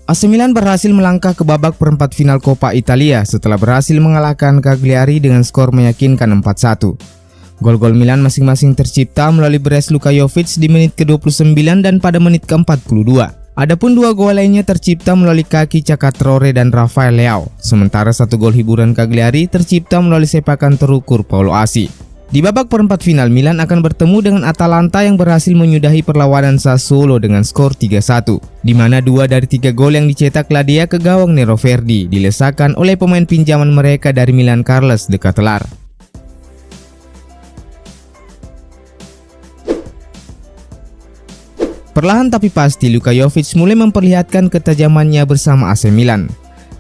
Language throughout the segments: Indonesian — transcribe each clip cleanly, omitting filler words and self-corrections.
AC Milan berhasil melangkah ke babak perempat final Coppa Italia setelah berhasil mengalahkan Cagliari dengan skor meyakinkan 4-1. Gol-gol Milan masing-masing tercipta melalui brace Luka Jovic di menit ke-29 dan pada menit ke-42. Adapun dua gol lainnya tercipta melalui kaki Cakatrore dan Rafael Leao, sementara satu gol hiburan Cagliari tercipta melalui sepakan terukur Paulo Asi. Di babak perempat final, Milan akan bertemu dengan Atalanta yang berhasil menyudahi perlawanan Sassuolo dengan skor 3-1, di mana 2 dari 3 gol yang dicetak Ladia ke gawang Nero Verdi dilesakan oleh pemain pinjaman mereka dari Milan Carles de Ketelaere. Perlahan tapi pasti Luka Jovic mulai memperlihatkan ketajamannya bersama AC Milan.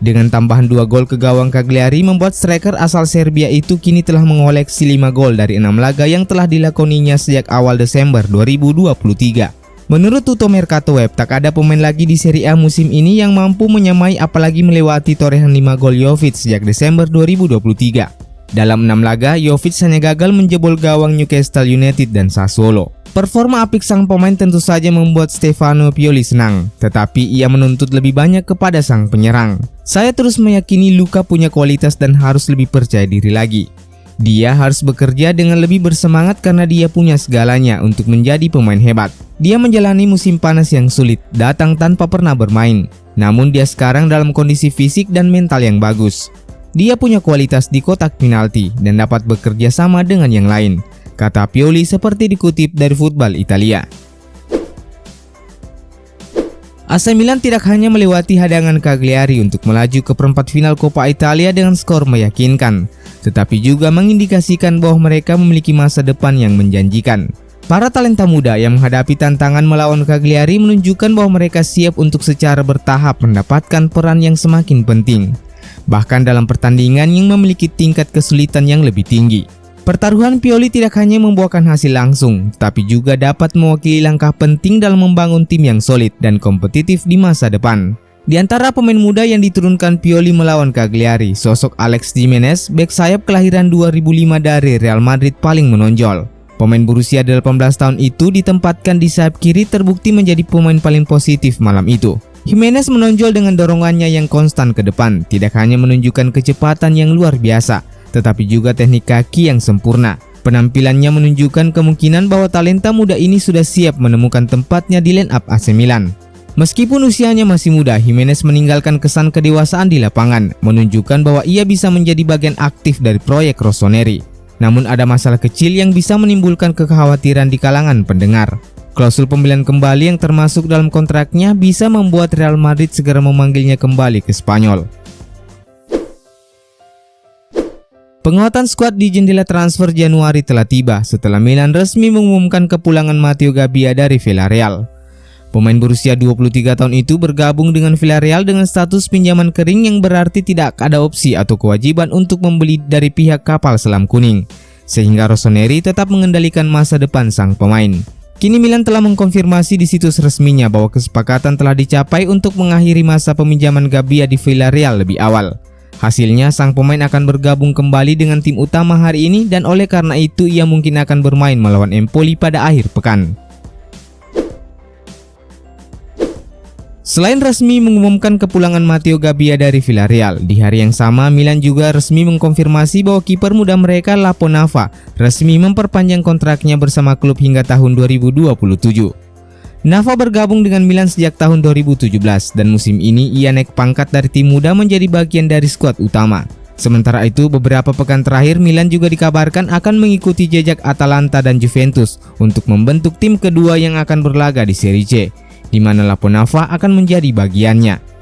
Dengan tambahan 2 gol ke gawang Cagliari membuat striker asal Serbia itu kini telah mengoleksi 5 gol dari 6 laga yang telah dilakoninya sejak awal Desember 2023. Menurut Tutto Mercato Web, tak ada pemain lagi di Serie A musim ini yang mampu menyamai apalagi melewati torehan 5 gol Jovic sejak Desember 2023. Dalam 6 laga, Jovic hanya gagal menjebol gawang Newcastle United dan Sassuolo. Performa apik sang pemain tentu saja membuat Stefano Pioli senang, tetapi ia menuntut lebih banyak kepada sang penyerang. Saya terus meyakini Luka punya kualitas dan harus lebih percaya diri lagi. Dia harus bekerja dengan lebih bersemangat karena dia punya segalanya untuk menjadi pemain hebat. Dia menjalani musim panas yang sulit, datang tanpa pernah bermain. Namun dia sekarang dalam kondisi fisik dan mental yang bagus. Dia punya kualitas di kotak penalti dan dapat bekerja sama dengan yang lain, kata Pioli seperti dikutip dari Football Italia. AC Milan tidak hanya melewati hadangan Cagliari untuk melaju ke perempat final Coppa Italia dengan skor meyakinkan, tetapi juga mengindikasikan bahwa mereka memiliki masa depan yang menjanjikan. Para talenta muda yang menghadapi tantangan melawan Cagliari menunjukkan bahwa mereka siap untuk secara bertahap mendapatkan peran yang semakin penting, bahkan dalam pertandingan yang memiliki tingkat kesulitan yang lebih tinggi. Pertaruhan Pioli tidak hanya membuahkan hasil langsung, tapi juga dapat mewakili langkah penting dalam membangun tim yang solid dan kompetitif di masa depan. Di antara pemain muda yang diturunkan Pioli melawan Cagliari, sosok Alex Jimenez, bek sayap kelahiran 2005 dari Real Madrid paling menonjol. Pemain berusia 18 tahun itu ditempatkan di sayap kiri terbukti menjadi pemain paling positif malam itu. Jimenez menonjol dengan dorongannya yang konstan ke depan, tidak hanya menunjukkan kecepatan yang luar biasa, tetapi juga teknik kaki yang sempurna. Penampilannya menunjukkan kemungkinan bahwa talenta muda ini sudah siap menemukan tempatnya di line up AC Milan. Meskipun usianya masih muda, Jimenez meninggalkan kesan kedewasaan di lapangan, menunjukkan bahwa ia bisa menjadi bagian aktif dari proyek Rossoneri. Namun ada masalah kecil yang bisa menimbulkan kekhawatiran di kalangan pendengar. Klausul pembelian kembali yang termasuk dalam kontraknya bisa membuat Real Madrid segera memanggilnya kembali ke Spanyol. Penguatan skuad di jendela transfer Januari telah tiba setelah Milan resmi mengumumkan kepulangan Matteo Gabbia dari Villarreal. Pemain berusia 23 tahun itu bergabung dengan Villarreal dengan status pinjaman kering yang berarti tidak ada opsi atau kewajiban untuk membeli dari pihak kapal selam kuning, sehingga Rossoneri tetap mengendalikan masa depan sang pemain. Kini Milan telah mengkonfirmasi di situs resminya bahwa kesepakatan telah dicapai untuk mengakhiri masa peminjaman Gabbia di Villarreal lebih awal. Hasilnya, sang pemain akan bergabung kembali dengan tim utama hari ini dan oleh karena itu ia mungkin akan bermain melawan Empoli pada akhir pekan. Selain resmi mengumumkan kepulangan Matteo Gabbia dari Villarreal, di hari yang sama Milan juga resmi mengkonfirmasi bahwa kiper muda mereka Lapo Nava resmi memperpanjang kontraknya bersama klub hingga tahun 2027. Nava bergabung dengan Milan sejak tahun 2017 dan musim ini ia naik pangkat dari tim muda menjadi bagian dari skuad utama. Sementara itu, beberapa pekan terakhir Milan juga dikabarkan akan mengikuti jejak Atalanta dan Juventus untuk membentuk tim kedua yang akan berlaga di Serie C, di mana Lapo Nava akan menjadi bagiannya.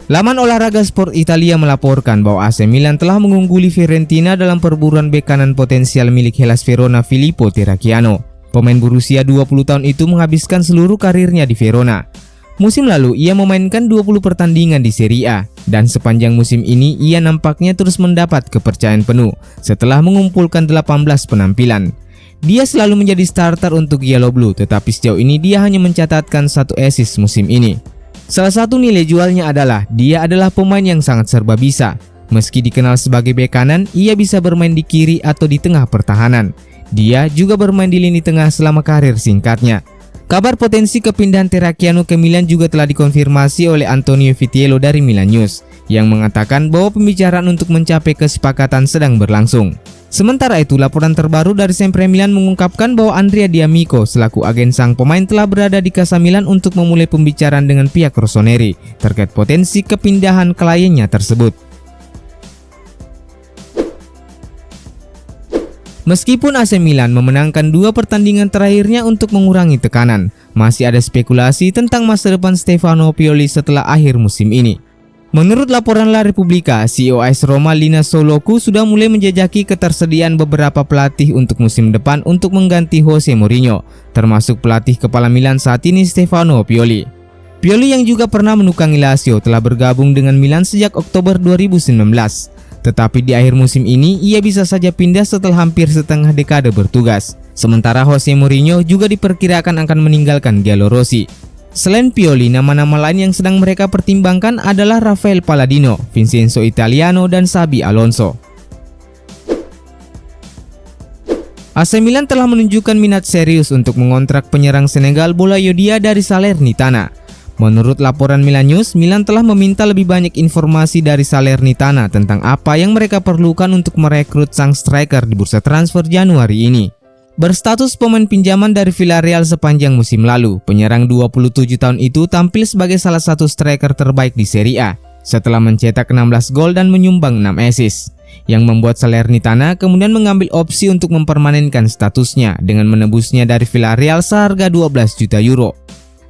Laman olahraga Sport Italia melaporkan bahwa AC Milan telah mengungguli Fiorentina dalam perburuan bek kanan potensial milik Hellas Verona Filippo Terracchiano. Pemain berusia 20 tahun itu menghabiskan seluruh karirnya di Verona. Musim lalu ia memainkan 20 pertandingan di Serie A dan sepanjang musim ini ia nampaknya terus mendapat kepercayaan penuh setelah mengumpulkan 18 penampilan. Dia selalu menjadi starter untuk Yellow Blue, tetapi sejauh ini dia hanya mencatatkan 1 assist musim ini. Salah satu nilai jualnya adalah dia adalah pemain yang sangat serba bisa. Meski dikenal sebagai bek kanan, ia bisa bermain di kiri atau di tengah pertahanan. Dia juga bermain di lini tengah selama karir singkatnya. Kabar potensi kepindahan Terracchiano ke Milan juga telah dikonfirmasi oleh Antonio Vitiello dari Milan News, yang mengatakan bahwa pembicaraan untuk mencapai kesepakatan sedang berlangsung. Sementara itu, laporan terbaru dari Sempre Milan mengungkapkan bahwa Andrea D'Amico selaku agen sang pemain telah berada di Casa Milan untuk memulai pembicaraan dengan pihak Rossoneri terkait potensi kepindahan kliennya tersebut. Meskipun AC Milan memenangkan 2 pertandingan terakhirnya untuk mengurangi tekanan, masih ada spekulasi tentang masa depan Stefano Pioli setelah akhir musim ini. Menurut laporan La Repubblica, CEO AS Roma Lina Soloku sudah mulai menjajaki ketersediaan beberapa pelatih untuk musim depan untuk mengganti Jose Mourinho, termasuk pelatih kepala Milan saat ini Stefano Pioli. Pioli yang juga pernah menukangi Lazio telah bergabung dengan Milan sejak Oktober 2019. Tetapi di akhir musim ini, ia bisa saja pindah setelah hampir setengah dekade bertugas. Sementara Jose Mourinho juga diperkirakan akan meninggalkan Giallorossi. Selain Pioli, nama-nama lain yang sedang mereka pertimbangkan adalah Rafael Palladino, Vincenzo Italiano, dan Xabi Alonso. AC Milan telah menunjukkan minat serius untuk mengontrak penyerang Senegal Boulaye Dia dari Salernitana. Menurut laporan Milan News, Milan telah meminta lebih banyak informasi dari Salernitana tentang apa yang mereka perlukan untuk merekrut sang striker di bursa transfer Januari ini. Berstatus pemain pinjaman dari Villarreal sepanjang musim lalu, penyerang 27 tahun itu tampil sebagai salah satu striker terbaik di Serie A setelah mencetak 16 gol dan menyumbang 6 assist, yang membuat Salernitana kemudian mengambil opsi untuk mempermanenkan statusnya dengan menebusnya dari Villarreal seharga 12 juta euro.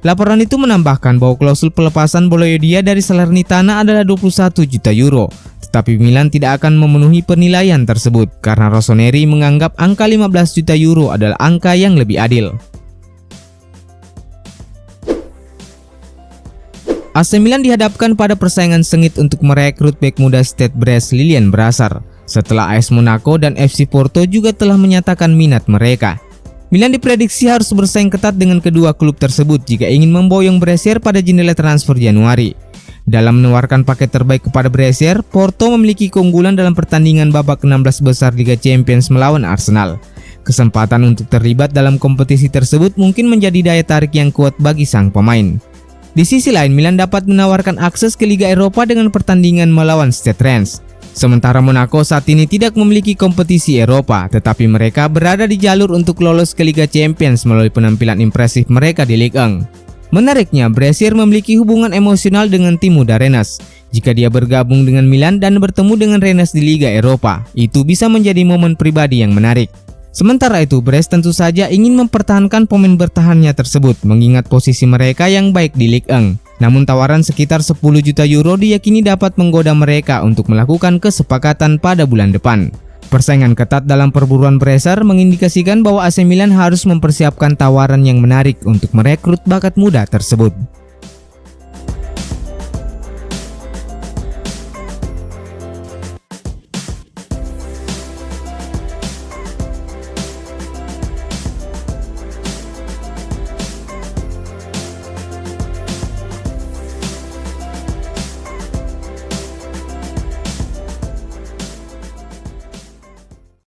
Laporan itu menambahkan bahwa klausul pelepasan Boulaye Dia dari Salernitana adalah 21 juta euro, tetapi Milan tidak akan memenuhi penilaian tersebut karena Rossoneri menganggap angka 15 juta euro adalah angka yang lebih adil. AC Milan dihadapkan pada persaingan sengit untuk merekrut bek muda Stade Brest Lilian Brassard, setelah AS Monaco dan FC Porto juga telah menyatakan minat mereka. Milan diprediksi harus bersaing ketat dengan kedua klub tersebut jika ingin memboyong Brassier pada jendela transfer Januari. Dalam menawarkan paket terbaik kepada Brassier, Porto memiliki keunggulan dalam pertandingan babak 16 besar Liga Champions melawan Arsenal. Kesempatan untuk terlibat dalam kompetisi tersebut mungkin menjadi daya tarik yang kuat bagi sang pemain. Di sisi lain, Milan dapat menawarkan akses ke Liga Eropa dengan pertandingan melawan Stade Reims. Sementara Monaco saat ini tidak memiliki kompetisi Eropa, tetapi mereka berada di jalur untuk lolos ke Liga Champions melalui penampilan impresif mereka di Ligue 1. Menariknya, Brassier memiliki hubungan emosional dengan tim muda Rennes. Jika dia bergabung dengan Milan dan bertemu dengan Rennes di Liga Eropa, itu bisa menjadi momen pribadi yang menarik. Sementara itu, Brest tentu saja ingin mempertahankan pemain bertahannya tersebut, mengingat posisi mereka yang baik di Ligue 1. Namun tawaran sekitar 10 juta euro diyakini dapat menggoda mereka untuk melakukan kesepakatan pada bulan depan. Persaingan ketat dalam perburuan Brassard mengindikasikan bahwa AC Milan harus mempersiapkan tawaran yang menarik untuk merekrut bakat muda tersebut.